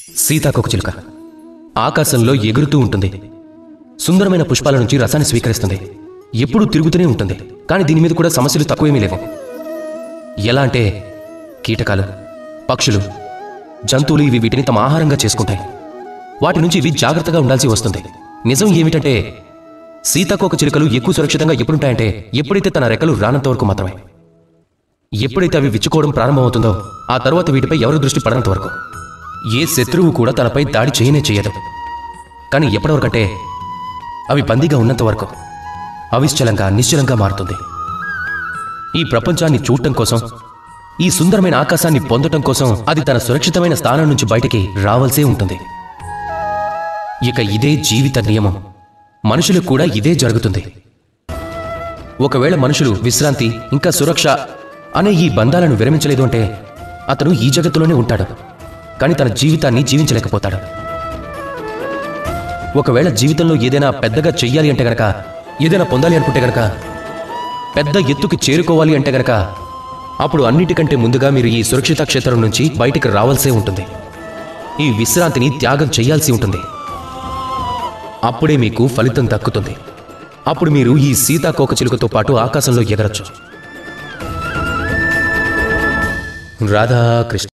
సీతాకోకచిలుక ఆకాశంలో ఎగురుతూ ఉంటుంది. సుందరమైన పుష్పాల నుంచి రసాన్ని స్వీకరిస్తుంది. ఎప్పుడూ తిరుగుతూనే ఉంటుంది. కానీ దీని మీద కూడా సమస్యలు తక్కువేమీ లేవు. ఎలా అంటే కీటకాలు, పక్షులు, జంతువులు ఇవి వీటిని తమ ఆహారంగా చేసుకుంటాయి. వాటి నుంచి ఇవి జాగ్రత్తగా ఉండాల్సి వస్తుంది. నిజం ఏమిటంటే సీతాకోకచిలుకలు ఎక్కువ సురక్షితంగా ఎప్పుడుంటాయంటే ఎప్పుడైతే తన రెక్కలు రానంత వరకు మాత్రమే. ఎప్పుడైతే అవి విచ్చుకోవడం ప్రారంభమవుతుందో ఆ తర్వాత వీటిపై ఎవరి దృష్టి పడనంత వరకు. ఏ శత్రువు కూడా తనపై దాడి చేయనే చేయదు. కానీ ఎప్పటివరకంటే అవి బందీగా ఉన్నంత వరకు అవిశ్చలంగా నిశ్చలంగా మారుతుంది. ఈ ప్రపంచాన్ని చూడటం కోసం, ఈ సుందరమైన ఆకాశాన్ని పొందటం కోసం అది తన సురక్షితమైన స్థానం నుంచి బయటికి రావాల్సే ఉంటుంది. ఇక ఇదే జీవిత నియమం. మనుషులకు కూడా ఇదే జరుగుతుంది. ఒకవేళ మనుషులు విశ్రాంతి ఇంకా సురక్ష అనే ఈ బంధాలను విరమించలేదు అంటే అతను ఈ జగత్తులోనే ఉంటాడు, కానీ తన జీవితాన్ని జీవించలేకపోతాడు. ఒకవేళ జీవితంలో ఏదైనా పెద్దగా చెయ్యాలి అంటే గనక, ఏదైనా పొందాలి అనుకుంటే గనక, పెద్ద ఎత్తుకి చేరుకోవాలి అంటే గనక అప్పుడు అన్నిటికంటే ముందుగా మీరు ఈ సురక్షిత క్షేత్రం నుంచి బయటికి రావాల్సే ఉంటుంది. ఈ విశ్రాంతిని త్యాగం చెయ్యాల్సి ఉంటుంది. అప్పుడే మీకు ఫలితం దక్కుతుంది. అప్పుడు మీరు ఈ సీతాకోకచిలుకతో పాటు ఆకాశంలో ఎగరొచ్చు. రాధాకృష్ణ.